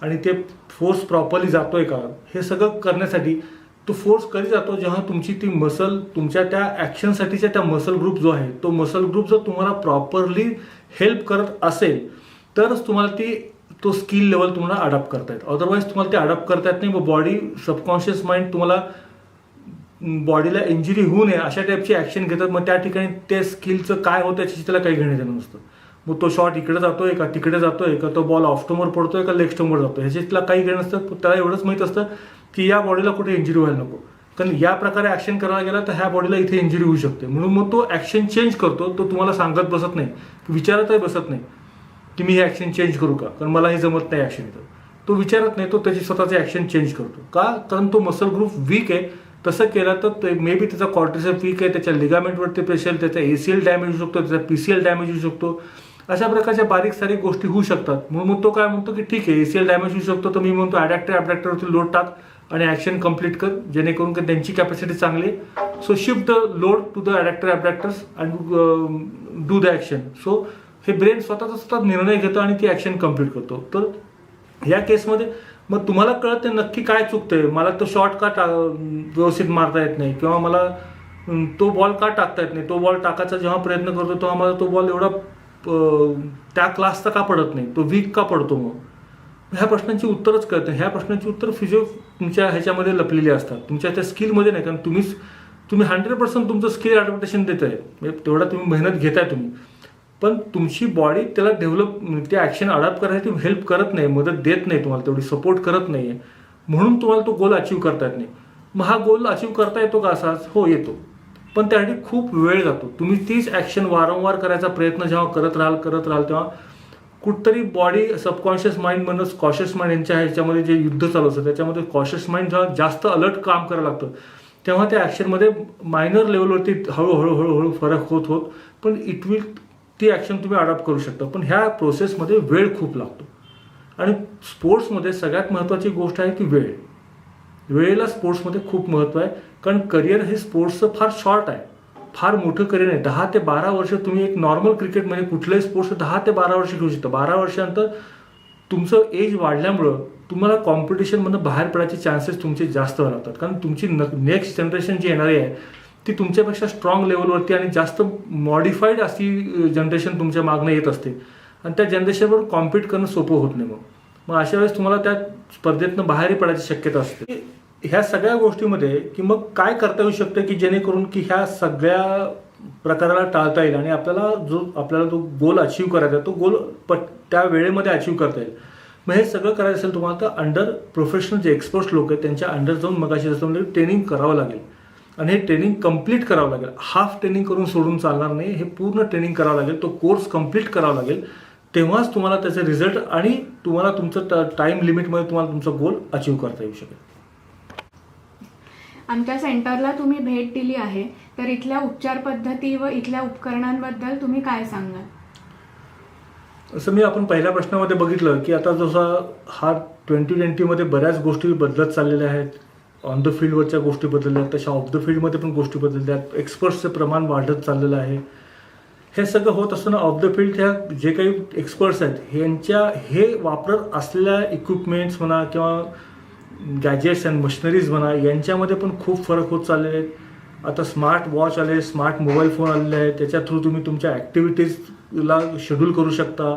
आणि ते फोर्स प्रॉपरली जातो आहे का, हे सगळं करण्यासाठी तो फोर्स कधी जातो, जेव्हा तुमची ती मसल, तुमच्या त्या ॲक्शनसाठीच्या त्या मसल ग्रुप जो आहे तो मसल ग्रुप जर तुम्हाला प्रॉपरली हेल्प करत असेल तरच तुम्हाला तो स्किल लेवल तुम्हाला अडॅप्ट करता येतं. अदरवाईज तुम्हाला ते अडॅप्ट करता येत नाही. मग बॉडी, सबकॉन्शियस माइंड तुम्हाला बॉडीला इंजुरी होऊ नये अशा टाईपची ॲक्शन घेतात. मग त्या ठिकाणी त्या स्किलचं काय होतं याची त्याला काही घेणं देणं नसतं. मग तो शॉट इकडे जातोय का तिकडे जातोय का, तो बॉल ऑफ स्टोमवर पडतोय का लेग स्टोमवर जातोय, ह्याची त्याला काही घेणं नसतं. त्याला एवढंच माहीत असतं की या बॉडीला कुठे इंजुरी व्हायला नको, कारण या प्रकारे ॲक्शन करायला गेला तर ह्या बॉडीला इथे इंजुरी होऊ शकते, म्हणून मग तो ॲक्शन चेंज करतो. तो तुम्हाला सांगत बसत नाही, विचारतही बसत नाही की मी हे ॲक्शन चेंज करू का, कारण मला हे जमत नाही ॲक्शन इथं. तो विचारत नाही, तो त्याची स्वतःचे ॲक्शन चेंज करतो. का? कारण तो मसल ग्रुप वीक आहे. तसं केलं तर मे बी त्याचा कॉर्टिसॉल वीक आहे, त्याच्या लिगामेंटवरती प्रेशर, त्याचा ACL डॅमेज होऊ शकतो, त्याचा PCL डॅमेज होऊ शकतो. अशा प्रकारच्या बारीक सारीक गोष्टी होऊ शकतात. म्हणून मग तो काय म्हणतो की ठीक आहे ACL डॅमेज होऊ शकतो, तर मी म्हणतो ॲडॅप्टरवरती लोड टाक आणि ॲक्शन कंप्लीट कर, जेणेकरून की त्यांची कॅपॅसिटी चांगली आहे. So shift the load to the adapters and do the action. So हे ब्रेन स्वतः निर्णय घेतो आणि ती ॲक्शन कंप्लीट करतो. तर या केसमध्ये मग तुम्हाला कळत नाही नक्की काय चुकतंय, मला तो शॉट का व्यवस्थित मारता येत नाही, किंवा मला तो बॉल का टाकता येत नाही, तो बॉल टाकायचा जेव्हा प्रयत्न करतो तेव्हा मला तो बॉल एवढा त्या क्लासचा का पडत नाही, तो वीक का पडतो. मग ह्या प्रश्नांची उत्तरच कळत नाही. ह्या प्रश्नांची उत्तर फिजिओ तुमच्या ह्याच्यामध्ये लपलेली असतात, तुमच्या त्या स्किलमध्ये नाही. कारण तुम्ही 100% तुमचं स्किल ॲडॅप्टेशन देत आहे, म्हणजे तेवढा तुम्ही मेहनत घेताय तुम्ही, पण तुमची बॉडी त्याला डेव्हलप, ते ॲक्शन अडॅप्ट करायची हेल्प करत नाही, मदत देत नाही, तुम्हाला तेवढी सपोर्ट करत नाही आहे, म्हणून तुम्हाला तो गोल अचीव करता येत नाही. मग हा गोल अचीव करता येतो का असाच? हो येतो, पण त्यासाठी खूप वेळ जातो. तुम्ही तीच ॲक्शन वारंवार करायचा प्रयत्न जेव्हा करत राहाल तेव्हा कुठतरी बॉडी, सबकॉन्शियस माइंडमधून कॉशियस माइंड यांच्या ह्याच्यामध्ये जे युद्ध चालू असतं त्याच्यामध्ये कॉशियस माइंड जेव्हा जास्त अलर्ट काम करायला लागतं तेव्हा त्या ॲक्शनमध्ये मायनर लेवलवरती हळूहळू फरक होत पण ती ॲक्शन तुम्ही अडॉप्ट करू शकता. पण ह्या प्रोसेसमध्ये वेळ खूप लागतो. आणि स्पोर्ट्समध्ये सगळ्यात महत्त्वाची गोष्ट आहे की वेळेला स्पोर्ट्समध्ये खूप महत्त्व आहे. कारण करिअर हे स्पोर्ट्सचं फार शॉर्ट आहे, फार मोठं करिअर आहे. 10 ते 12 वर्ष तुम्ही एक नॉर्मल क्रिकेटमध्ये कुठल्याही स्पोर्ट्स 10 ते 12 वर्ष घेऊ शकता. 12 वर्षानंतर तुमचं एज वाढल्यामुळं तुम्हाला कॉम्पिटिशनमधून बाहेर पडायचे चान्सेस तुमचे जास्त व्हायला लागतात. कारण तुमची नेक्स्ट जनरेशन जी येणारी आहे ती तुमच्यापेक्षा स्ट्रॉंग लेवलवरती आणि जास्त मॉडिफाईड अशी जनरेशन तुमच्या मागणं येत असते, आणि त्या जनरेशनवर कॉम्पीट करणं सोपं होत नाही. मग अशा वेळेस तुम्हाला त्या स्पर्धेतनं बाहेरही पडायची शक्यता असते. ह्या सगळ्या गोष्टीमध्ये की मग काय करता येऊ शकतं की जेणेकरून की ह्या सगळ्या प्रकाराला टाळता येईल आणि आपल्याला जो गोल अचीव करायचा आहे तो गोल त्या वेळेमध्ये अचीव करता येईल. मग हे सगळं करायचं असेल तुम्हाला तर अंडर प्रोफेशनल जे एक्सपर्ट्स लोक आहेत त्यांच्या अंडर जाऊन मगाशी जसं म्हणजे ट्रेनिंग करावं लागेल, आणि हे ट्रेनिंग कंप्लीट करावं लागेल. हाफ ट्रेनिंग करून सोडून चालणार नाही, हे पूर्ण ट्रेनिंग करावं लागेल, तो कोर्स कंप्लीट करावा लागेल. तेव्हाच तुम्हाला त्याचे रिझल्ट आणि तुम्हाला तुमचं टाईम लिमिटमध्ये तुम्हाला तुमचा गोल अचीव करता येऊ शकेल. आमच्या सेंटरला तुम्ही भेट दिली आहे, तर इथल्या उपचार पद्धती व इथल्या उपकरणांबद्दल तुम्ही काय सांगाल? असं आपण पहिल्या प्रश्नामध्ये बघितलं की आता जसा हा 2020मध्ये बऱ्याच गोष्टी बदलत चाललेल्या आहेत. ऑन द फील्डवरच्या गोष्टी बदलल्या आहेत, तशा ऑफ द फील्डमध्ये पण गोष्टी बदलल्या आहेत. एक्सपर्ट्सचं प्रमाण वाढत चाललेलं आहे. हे सगळं होत असताना ऑफ द फील्ड ह्या जे काही एक्सपर्ट्स आहेत हे वापरत असलेल्या इक्विपमेंट्स म्हणा किंवा गॅजेट्स अँड मशिनरीज म्हणा यांच्यामध्ये पण खूप फरक होत चाललेले आहेत. आता स्मार्ट वॉच आले, स्मार्ट मोबाईल फोन आलेले आहेत, त्याच्या थ्रू तुम्ही तुमच्या ॲक्टिव्हिटीजला शेड्यूल करू शकता,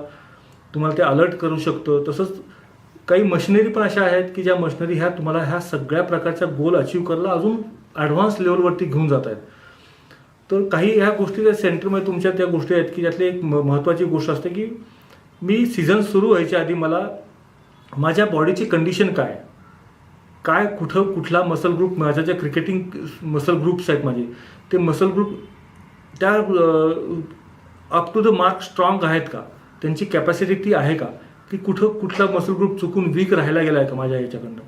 तुम्हाला ते अलर्ट करू शकतं. तसंच काही मशिनरी पण अशा आहेत की ज्या मशिनरी ह्या तुम्हाला ह्या सगळ्या प्रकारच्या गोल अचीव करायला अजून ॲडव्हान्स लेवलवरती घेऊन जात आहेत. तर काही ह्या गोष्टी त्या सेंटरमध्ये तुमच्या त्या गोष्टी आहेत की त्यातली एक महत्त्वाची गोष्ट असते की मी सीझन सुरू व्हायच्या आधी मला माझ्या बॉडीची कंडिशन काय कुठला मसल ग्रुप, माझ्या ज्या क्रिकेटिंग मसल ग्रुप्स आहेत माझे ते मसल ग्रुप त्या up to the mark strong आहेत का, त्यांची कॅपॅसिटी ती आहे का, की कुठला मसल ग्रुप चुकून वीक राहायला गेला आहे का माझ्या ह्याच्याकडनं.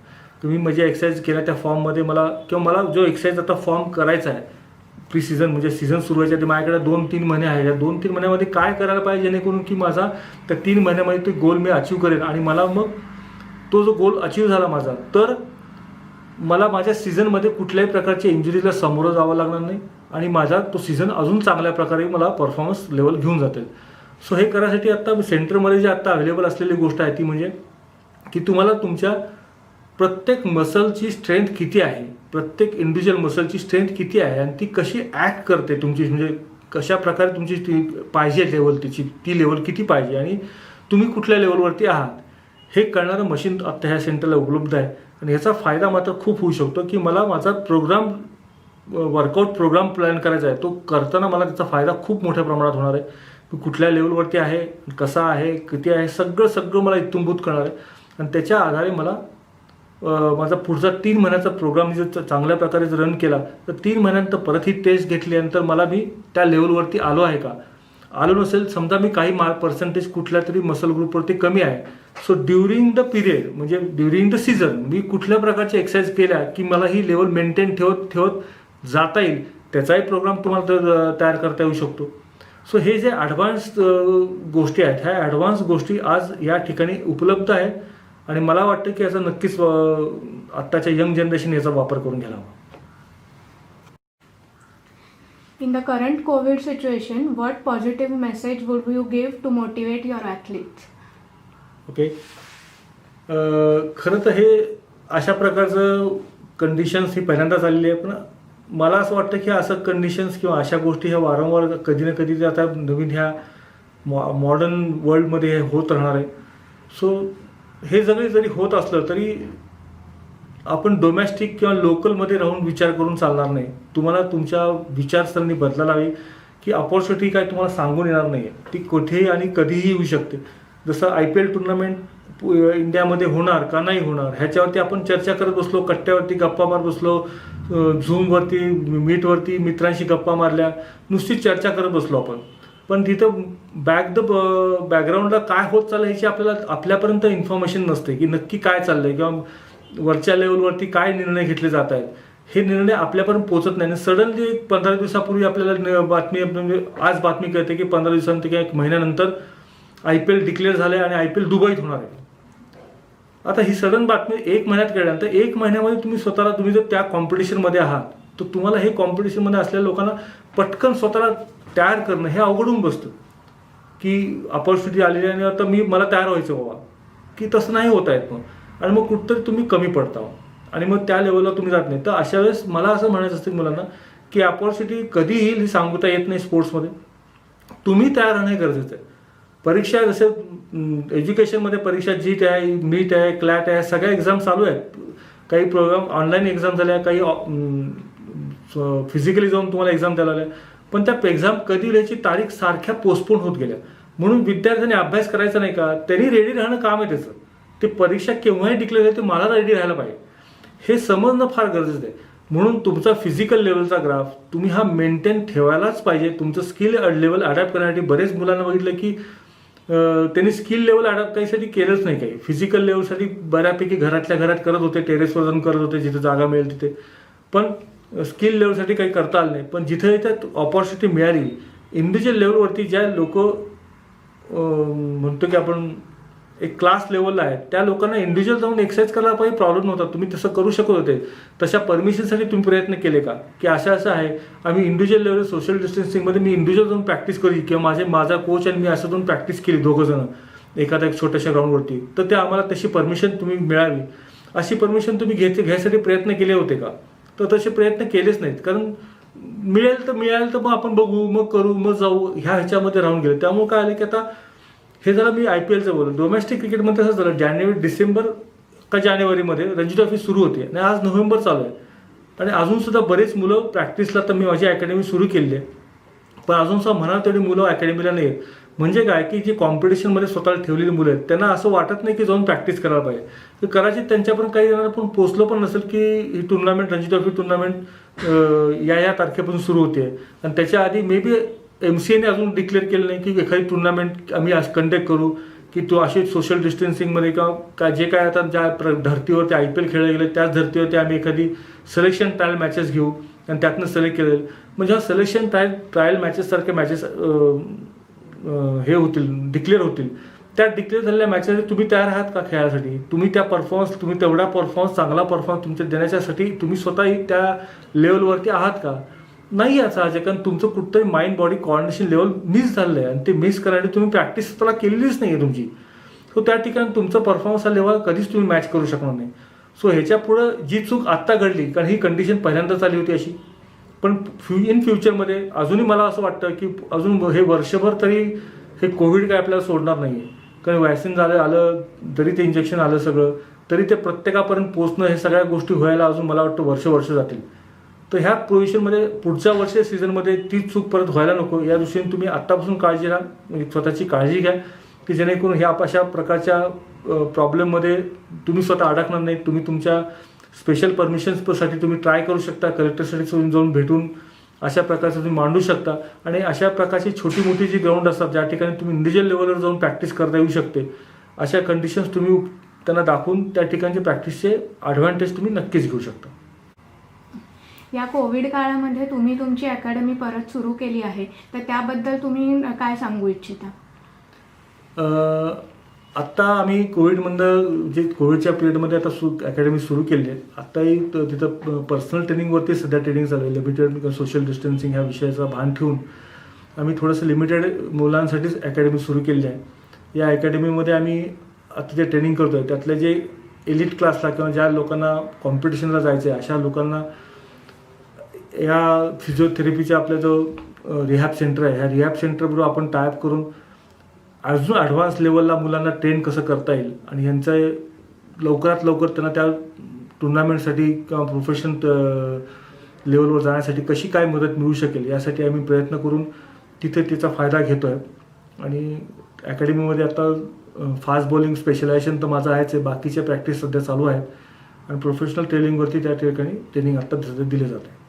तुम्ही माझी एक्सरसाइज केल्या त्या फॉर्ममध्ये मला जो एक्सरसाइज आता फॉर्म करायचा आहे प्री सीझन म्हणजे सीझन सुरू व्हायच्या आधी माझ्याकडे 2-3 महिने आहे. या 2-3 महिन्यामध्ये काय करायला पाहिजे जेणेकरून की माझा त्या 3 महिन्यामध्ये तो गोल मी अचीव करेन, आणि मला मग तो जो गोल अचीव झाला माझा तर मला माझ्या सीझनमध्ये कुठल्याही प्रकारच्या इंजुरीला सामोरं जावं लागणार नाही आणि माझा तो सीझन अजून चांगल्या प्रकारे मला परफॉर्मन्स लेवल घेऊन जातील. सो हे करायसाठी आत्ता सेंटरमध्ये जे आत्ता अवेलेबल असलेली गोष्ट आहे ती म्हणजे की तुम्हाला तुमच्या प्रत्येक मसलची स्ट्रेंथ किती आहे, प्रत्येक इंडिव्हिज्युअल मसलची स्ट्रेंथ किती आहे आणि ती कशी ॲक्ट करते तुमची, म्हणजे कशा प्रकारे तुमची ती पाहिजे लेवल, ती लेवल किती पाहिजे आणि तुम्ही कुठल्या लेवलवरती आहात हे कळणारं मशीन आत्ता ह्या सेंटरला उपलब्ध आहे. आणि ह्याचा फायदा मात्र खूप होऊ शकतो की मला माझा वर्कआउट प्रोग्राम प्लॅन करायचा आहे, तो करताना मला त्याचा फायदा खूप मोठ्या प्रमाणात होणार आहे. कुठल्या लेवलवरती आहे, कसा आहे, किती आहे, सगळं मला इत्थंभूत करणार आहे आणि त्याच्या आधारे मला माझा पुढचा 3 महिन्याचा प्रोग्राम जर चांगल्या प्रकारे जर रन केला तर 3 महिन्यानंतर परत ही टेस्ट घेतल्यानंतर मला मी त्या लेवलवरती आलो आहे का, आलो नसेल समजा मी काही पर्सेंटेज कुठल्या तरी मसल ग्रुपवरती कमी आहे, सो ड्युरिंग द पिरियड म्हणजे ड्युरिंग द सीझन मी कुठल्या प्रकारच्या एक्सरसाइज केल्या की मला ही लेवल मेंटेन ठेवत जाता येईल, त्याचाही प्रोग्राम तुम्हाला तयार करता येऊ शकतो. सो हे जे ॲडव्हान्स गोष्टी आहेत ह्या ॲडव्हान्स गोष्टी आज या ठिकाणी उपलब्ध आहेत आणि मला वाटतं की याचा नक्कीच आत्ताच्या यंग जनरेशन याचा वापर करून घ्यायला हवा. In the current COVID situation, what positive message would you give to motivate your athletes? Okay, खरं तर हे अशा प्रकारचं कंडिशन्स ही पहिल्यांदाच आलेली आहे, पण मला असं वाटतं की असं कंडिशन्स किंवा अशा गोष्टी ह्या वारंवार कधी ना कधी ते आता नवीन ह्या मॉडर्न वर्ल्डमध्ये हे होत राहणार आहे. सो हे जरी होत असलं तरी आपण डोमेस्टिक किंवा लोकलमध्ये राहून विचार करून चालणार नाही. तुम्हाला तुमच्या विचारसरणी बदलायला हवी की अपॉर्च्युनिटी काय तुम्हाला सांगून येणार नाही आहे, ती कुठेही आणि कधीही येऊ शकते. जसं IPL टुर्नामेंट इंडियामध्ये होणार का नाही होणार ह्याच्यावरती आपण चर्चा करत बसलो, कट्ट्यावरती गप्पा मारत बसलो, झूमवरती मीटवरती मित्रांशी गप्पा मारल्या, नुसती चर्चा करत बसलो आपण, पण तिथं बॅकग्राऊंडला काय होत चाललं ह्याची आपल्यापर्यंत इन्फॉर्मेशन नसते की नक्की काय चाललंय किंवा वरच्या लेवलवरती काय निर्णय घेतले जात आहेत. हे निर्णय आपल्यापर्यंत पोहोचत नाही. सडनली 15 दिवसापूर्वी आपल्याला बातमी म्हणजे आज बातमी कळते की 15 दिवसांत किंवा 1 महिन्यानंतर IPL डिक्लेअर झाले आणि IPL दुबईत होणार आहे. आता ही सडन बातमी 1 महिन्यात कळल्यानंतर 1 महिन्यामध्ये तुम्ही जर त्या कॉम्पिटिशनमध्ये आहात तर तुम्हाला हे कॉम्पिटिशनमध्ये असलेल्या लोकांना पटकन स्वतःला तयार करणं हे अवघडून बसतं की अपॉर्च्युनिटी आलेली आहे आणि आता मला तयार व्हायचं बाबा, की तसं नाही होत आहेत मग, आणि मग कुठंतरी तुम्ही कमी पडता आणि मग त्या लेवलला तुम्ही जात नाही. तर अशा वेळेस मला असं म्हणायचं असतं मुलांना की अपॉर्च्युनिटी कधी येईल हे सांगता येत नाही. स्पोर्ट्समध्ये तुम्ही तयार राहणं गरजेचं आहे. परीक्षा जसं एज्युकेशनमध्ये परीक्षा जीट आहे, नीट आहे, क्लॅट आहे, सगळ्या एक्झाम चालू आहेत. काही प्रोग्राम ऑनलाईन एक्झाम झाल्या, काही फिजिकली जाऊन तुम्हाला एक्झाम द्यायला लागल्या, पण त्या एक्झाम कधी याची तारीख सारख्या पोस्टपोन होत गेल्या. म्हणून विद्यार्थ्यांनी अभ्यास करायचा नाही का, त्यांनी रेडी राहणं काम आहे त्याचं. ते परीक्षा केव्हाही डिक्लेअर झाली ते मला रेडी राहायला पाहिजे हे समजणं फार गरजेचं आहे. म्हणून तुमचा फिजिकल लेवलचा ग्राफ तुम्ही हा मेंटेन ठेवायलाच पाहिजे. तुमचं स्किल लेवल अडॅप्ट करण्यासाठी बरेच मुलांना बघितलं की त्यांनी स्किल लेवल अडॅप्ट काहीसाठी केलंच नाही. काही फिजिकल लेवलसाठी बऱ्यापैकी घरातल्या घरात करत होते, टेरेसवर जाऊन करत होते जिथे जागा मिळेल तिथे, पण स्किल लेवलसाठी काही करता आलं नाही. पण जिथे त्यात ऑपॉर्च्युनिटी मिळाली इंडिव्हिज्युअल लेवलवरती ज्या लोक म्हणतो की आपण एक क्लास लेवलला आहे त्या लोकांना इंडिव्हिज्युअल जाऊन एक्सरसाइज करायला पाहिजे, प्रॉब्लेम नव्हता. तुम्ही तसं करू शकत होते. तशा परमिशनसाठी तुम्ही प्रयत्न केले का की असं आहे आम्ही इंडिव्हिज्युअल लेवल सोशल डिस्टन्सिंगमध्ये मी इंडिव्हिज्युअल जाऊन प्रॅक्टिस करी किंवा माझा कोच आणि मी असं जाऊन प्रॅक्टिस केली 2 जण एखाद्या छोट्याशा ग्राउंडवरती, तर ते आम्हाला तशी परमिशन तुम्ही मिळावी. अशी परमिशन तुम्ही घ्यायसाठी प्रयत्न केले होते का? तर तसे प्रयत्न केलेच नाहीत. कारण मिळेल तर मग आपण बघू, मग करू, मग जाऊ ह्याच्यामध्ये राहून गेले. त्यामुळे काय आलं की आता हे झालं मी IPLचं बोललो. डोमेस्टिक क्रिकेटमध्ये तसंच झालं. डिसेंबर का जानेवारीमध्ये रणजी ट्रॉफी सुरू होते आणि आज नोव्हेंबर चालू आहे आणि अजून सुद्धा बरेच मुलं प्रॅक्टिसला, तर मी माझी अकॅडमी सुरू केली आहे, पण अजून सुद्धा म्हणा तेवढी मुलं अकॅडमीला नाही आहेत. म्हणजे काय की जी कॉम्पिटिशनमध्ये स्वतःला ठेवलेली मुलं आहेत त्यांना असं वाटत नाही की जाऊन प्रॅक्टिस करायला पाहिजे. तर कदाचित त्यांच्यापर्यंत काही जणांना पण पोचलो पण नसेल की ही टुर्नामेंट रणजी ट्रॉफी टुर्नामेंट या तारखेपासून सुरू होते आणि त्याच्या आधी मे बी MCAने अजून डिक्लेअर केलं नाही की एखादी टुर्नामेंट आम्ही आज कंडक्ट करू की तो असे सोशल डिस्टन्सिंगमध्ये किंवा जे काय आता ज्या धर्तीवरती IPL खेळले गेले त्याच धर्तीवरती आम्ही एखादी सिलेक्शन ट्रायल मॅचेस घेऊ आणि त्यातनं सिलेक्ट केले. म्हणजे हा सिलेक्शन ट्रायल मॅचेससारख्या मॅचेस हे होतील, डिक्लेअर होतील. त्या डिक्लेअर झालेल्या मॅचेस तुम्ही तयार आहात का खेळासाठी? तुम्ही तेवढा परफॉर्मन्स चांगला परफॉर्मन्स तुमच्या देण्याच्यासाठी तुम्ही स्वतःही त्या लेवलवरती आहात का? नाही याचा आज, कारण तुमचं कुठतरी mind body coordination level miss झालं आहे आणि ते मिस करण्यासाठी तुम्ही प्रॅक्टिस स्वतःला केलेलीच नाही आहे तुमची. सो त्या ठिकाणी तुमचं परफॉर्मन्स हा लेवल कधीच तुम्ही मॅच करू शकणार नाही. सो ह्याच्या पुढं जी चूक आत्ता घडली, कारण ही कंडिशन पहिल्यांदाच आली होती अशी, पण इन फ्युचरमध्ये अजूनही मला असं वाटतं की अजून हे वर्षभर तरी हे कोविड काय आपल्याला सोडणार नाही आहे. कारण वॅक्सिन आलं जरी ते इंजेक्शन आलं सगळं तरी ते प्रत्येकापर्यंत पोहोचणं हे सगळ्या गोष्टी व्हायला अजून मला वाटतं वर्ष जातील. तर ह्या पोझिशनमध्ये पुढच्या वर्षी सीझनमध्ये ती चूक परत व्हायला नको या दृष्टीने तुम्ही आत्तापासून काळजी घ्या, म्हणजे स्वतःची काळजी घ्या की जेणेकरून ह्या अशा प्रकारच्या प्रॉब्लेममध्ये तुम्ही स्वतः अडकणार नाही. तुम्ही तुमच्या स्पेशल परमिशन्ससाठी तुम्ही ट्राय करू शकता, कलेक्टरसाठी जाऊन भेटून अशा प्रकारचं तुम्ही मांडू शकता. आणि अशा प्रकारची छोटी मोठी जी ग्राउंड असतात ज्या ठिकाणी तुम्ही इंडिव्हिज्युअल लेवलवर जाऊन प्रॅक्टिस करता येऊ शकते, अशा कंडिशन्स तुम्ही त्यांना दाखवून त्या ठिकाणचे प्रॅक्टिसचे ॲडव्हान्टेज तुम्ही नक्कीच घेऊ शकता. या कोविड काळामध्ये तुम्ही तुमची अकॅडमी परत सुरू केली आहे, तर त्याबद्दल तुम्ही काय सांगू इच्छिता? आत्ता आम्ही कोविडमधनं जे कोविडच्या पिरियडमध्ये आता अकॅडमी सुरू केली आहे. आत्ताही तिथं पर्सनल ट्रेनिंगवरती सध्या ट्रेनिंग चालू आहे. लिमिटेड सोशल डिस्टन्सिंग ह्या विषयाचा भान ठेवून आम्ही थोडंसं लिमिटेड मुलांसाठीच अकॅडमी सुरू केली आहे. या अकॅडमीमध्ये आम्ही आता जे ट्रेनिंग करतो आहे त्यातले जे एलिट क्लासला किंवा ज्या लोकांना कॉम्पिटिशनला जायचं आहे अशा लोकांना या फिजिओथेरपीचा आपला जो रिहॅब सेंटर आहे, ह्या रिहॅब सेंटरबरोबर आपण टायअप करून अजून ॲडव्हान्स लेवलला मुलांना ट्रेन कसं करता येईल आणि यांचं लवकरात लवकर त्यांना त्या टुर्नामेंटसाठी किंवा प्रोफेशनल लेवलवर जाण्यासाठी कशी काय मदत मिळू शकेल यासाठी आम्ही प्रयत्न करून तिथे तिचा फायदा घेतो आहे. आणि अकॅडमीमध्ये आता फास्ट बॉलिंग स्पेशलायझेशन तर माझं आहेच आहे, बाकीचे प्रॅक्टिस सध्या चालू आहेत आणि प्रोफेशनल ट्रेनिंगवरती त्या ठिकाणी ट्रेनिंग आत्ता सध्या दिले जाते.